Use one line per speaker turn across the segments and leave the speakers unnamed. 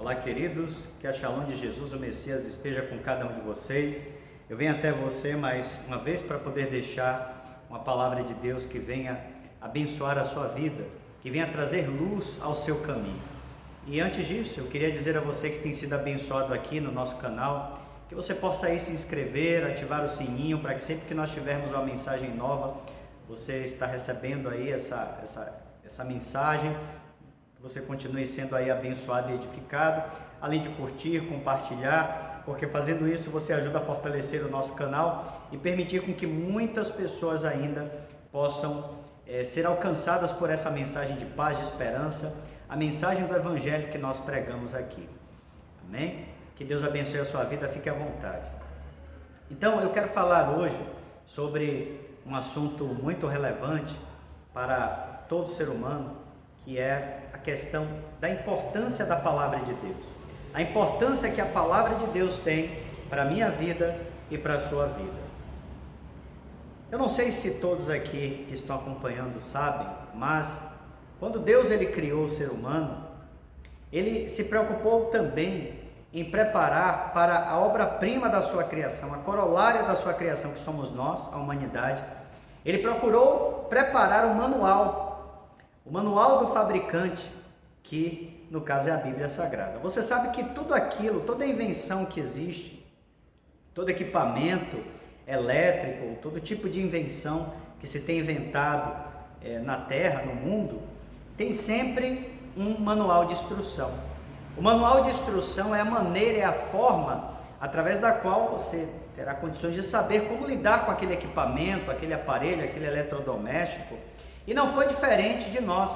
Olá, queridos, que a Shalom de Jesus, o Messias, esteja com cada um de vocês. Eu venho até você mais uma vez para poder deixar uma palavra de Deus que venha abençoar a sua vida, que venha trazer luz ao seu caminho. E antes disso, eu queria dizer a você que tem sido abençoado aqui no nosso canal, que você possa aí se inscrever, ativar o sininho, para que sempre que nós tivermos uma mensagem nova, você está recebendo aí essa mensagem, que você continue sendo aí abençoado e edificado, além de curtir, compartilhar, porque fazendo isso você ajuda a fortalecer o nosso canal e permitir com que muitas pessoas ainda possam ser alcançadas por essa mensagem de paz, de esperança, a mensagem do Evangelho que nós pregamos aqui. Amém? Que Deus abençoe a sua vida, fique à vontade. Então, eu quero falar hoje sobre um assunto muito relevante para todo ser humano, que é a questão da importância da palavra de Deus. A importância que a palavra de Deus tem para a minha vida e para a sua vida. Eu não sei se todos aqui que estão acompanhando sabem, mas quando Deus ele criou o ser humano, ele se preocupou também em preparar para a obra-prima da sua criação, a corolária da sua criação, que somos nós, a humanidade. Ele procurou preparar o manual do fabricante, que no caso é a Bíblia Sagrada. Você sabe que tudo aquilo, toda invenção que existe, todo equipamento elétrico, todo tipo de invenção que se tem inventado na Terra, no mundo, tem sempre um manual de instrução. O manual de instrução é a maneira, é a forma através da qual você terá condições de saber como lidar com aquele equipamento, aquele aparelho, aquele eletrodoméstico. E não foi diferente de nós.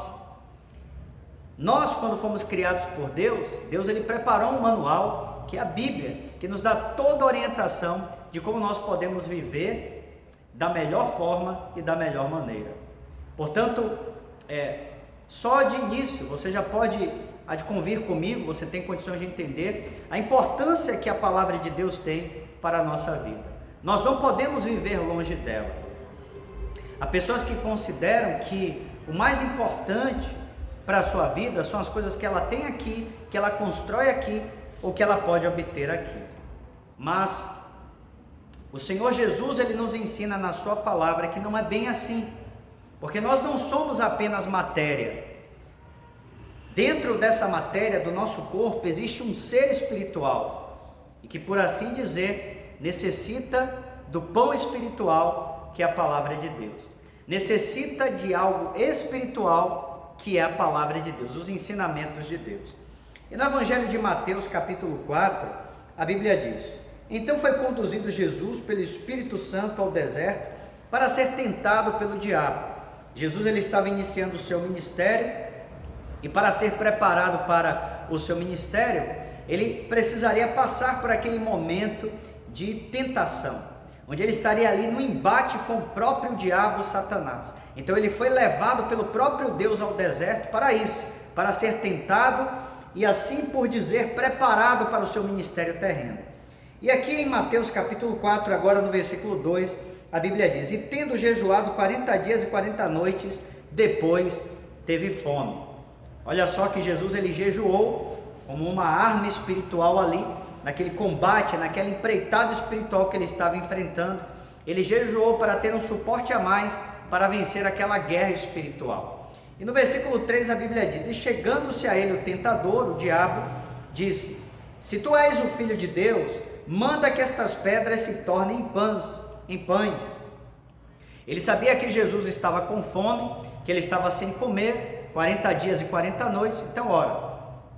Nós, quando fomos criados por Deus, ele preparou um manual, que é a Bíblia, que nos dá toda a orientação de como nós podemos viver da melhor forma e da melhor maneira. Portanto, só de início, você já pode convir comigo, você tem condições de entender a importância que a palavra de Deus tem para a nossa vida. Nós não podemos viver longe dela. Há pessoas que consideram que o mais importante para a sua vida são as coisas que ela tem aqui, que ela constrói aqui, ou que ela pode obter aqui. Mas o Senhor Jesus, ele nos ensina na sua palavra que não é bem assim, porque nós não somos apenas matéria. Dentro dessa matéria do nosso corpo existe um ser espiritual, e que, por assim dizer, necessita do pão espiritual, que é a palavra de Deus. Necessita de algo espiritual, que é a palavra de Deus, os ensinamentos de Deus. E no Evangelho de Mateus, capítulo 4, a Bíblia diz: então foi conduzido Jesus pelo Espírito Santo ao deserto para ser tentado pelo diabo. Jesus ele estava iniciando o seu ministério, e para ser preparado para o seu ministério, ele precisaria passar por aquele momento de tentação, onde ele estaria ali no embate com o próprio diabo, Satanás. Então ele foi levado pelo próprio Deus ao deserto para isso, para ser tentado e, assim por dizer, preparado para o seu ministério terreno. E aqui em Mateus capítulo 4, agora no versículo 2, a Bíblia diz: e tendo jejuado 40 dias e 40 noites, depois teve fome. Olha só que Jesus ele jejuou como uma arma espiritual ali, naquele combate, naquela empreitada espiritual que ele estava enfrentando. Ele jejuou para ter um suporte a mais para vencer aquela guerra espiritual. E no versículo 3 a Bíblia diz: e chegando-se a ele o tentador, o diabo, disse: se tu és o filho de Deus, manda que estas pedras se tornem em pães. Ele sabia que Jesus estava com fome, que ele estava sem comer 40 dias e 40 noites,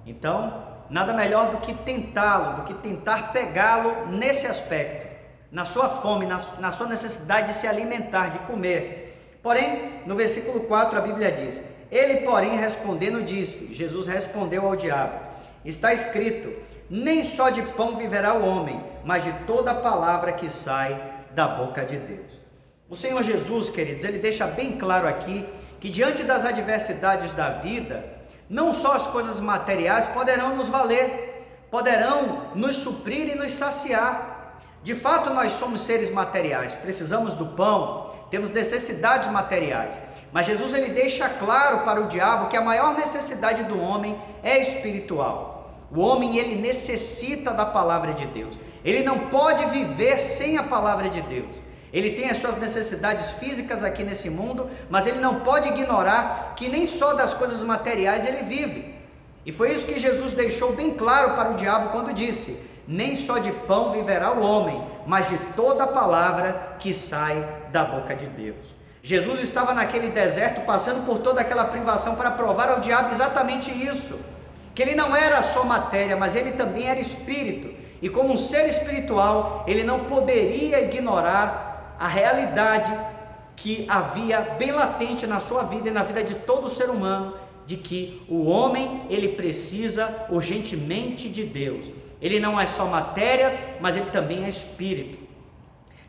então nada melhor do que tentá-lo, do que tentar pegá-lo nesse aspecto, na sua fome, na sua necessidade de se alimentar, de comer. Porém, no versículo 4 a Bíblia diz: ele porém respondendo disse, Jesus respondeu ao diabo: está escrito, nem só de pão viverá o homem, mas de toda a palavra que sai da boca de Deus. O Senhor Jesus, queridos, ele deixa bem claro aqui que diante das adversidades da vida, não só as coisas materiais poderão nos valer, poderão nos suprir e nos saciar. De fato, nós somos seres materiais, precisamos do pão, temos necessidades materiais, Mas Jesus ele deixa claro para o diabo que a maior necessidade do homem é espiritual. O homem, ele necessita da palavra de Deus. Ele não pode viver sem a palavra de Deus. Ele tem as suas necessidades físicas aqui nesse mundo, mas ele não pode ignorar que nem só das coisas materiais ele vive. E foi isso que Jesus deixou bem claro para o diabo quando disse: nem só de pão viverá o homem, mas de toda a palavra que sai da boca de Deus. Jesus estava naquele deserto passando por toda aquela privação para provar ao diabo exatamente isso, que ele não era só matéria, mas ele também era espírito, e como um ser espiritual, ele não poderia ignorar a realidade que havia bem latente na sua vida e na vida de todo ser humano, de que o homem, ele precisa urgentemente de Deus. Ele não é só matéria, mas ele também é espírito.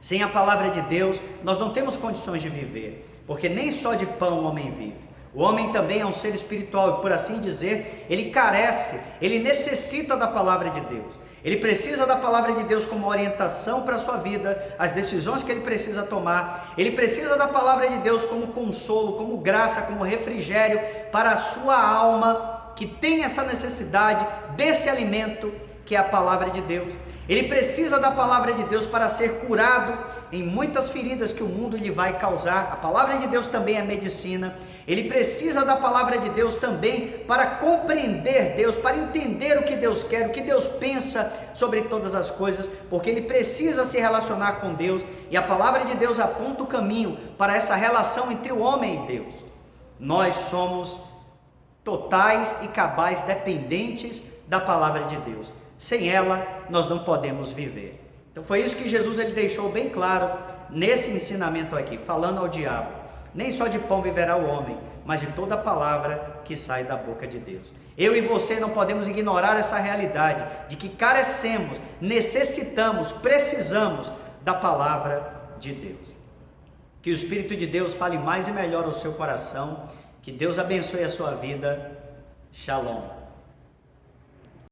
Sem a palavra de Deus, nós não temos condições de viver, porque nem só de pão o homem vive. O homem também é um ser espiritual e, por assim dizer, ele carece, ele necessita da palavra de Deus. Ele precisa da palavra de Deus como orientação para a sua vida, as decisões que ele precisa tomar. Ele precisa da palavra de Deus como consolo, como graça, como refrigério para a sua alma, que tem essa necessidade desse alimento que é a palavra de Deus. Ele precisa da palavra de Deus para ser curado em muitas feridas que o mundo lhe vai causar. A palavra de Deus também é medicina. Ele precisa da palavra de Deus também para compreender Deus, para entender o que Deus quer, o que Deus pensa sobre todas as coisas, porque ele precisa se relacionar com Deus, e a palavra de Deus aponta o caminho para essa relação entre o homem e Deus. Nós somos totais e cabais dependentes da palavra de Deus. Sem ela, nós não podemos viver. Então foi isso que Jesus ele deixou bem claro nesse ensinamento aqui, falando ao diabo: nem só de pão viverá o homem, mas de toda a palavra que sai da boca de Deus. Eu e você não podemos ignorar essa realidade de que carecemos, necessitamos, precisamos da palavra de Deus. Que o Espírito de Deus fale mais e melhor ao seu coração. Que Deus abençoe a sua vida. Shalom.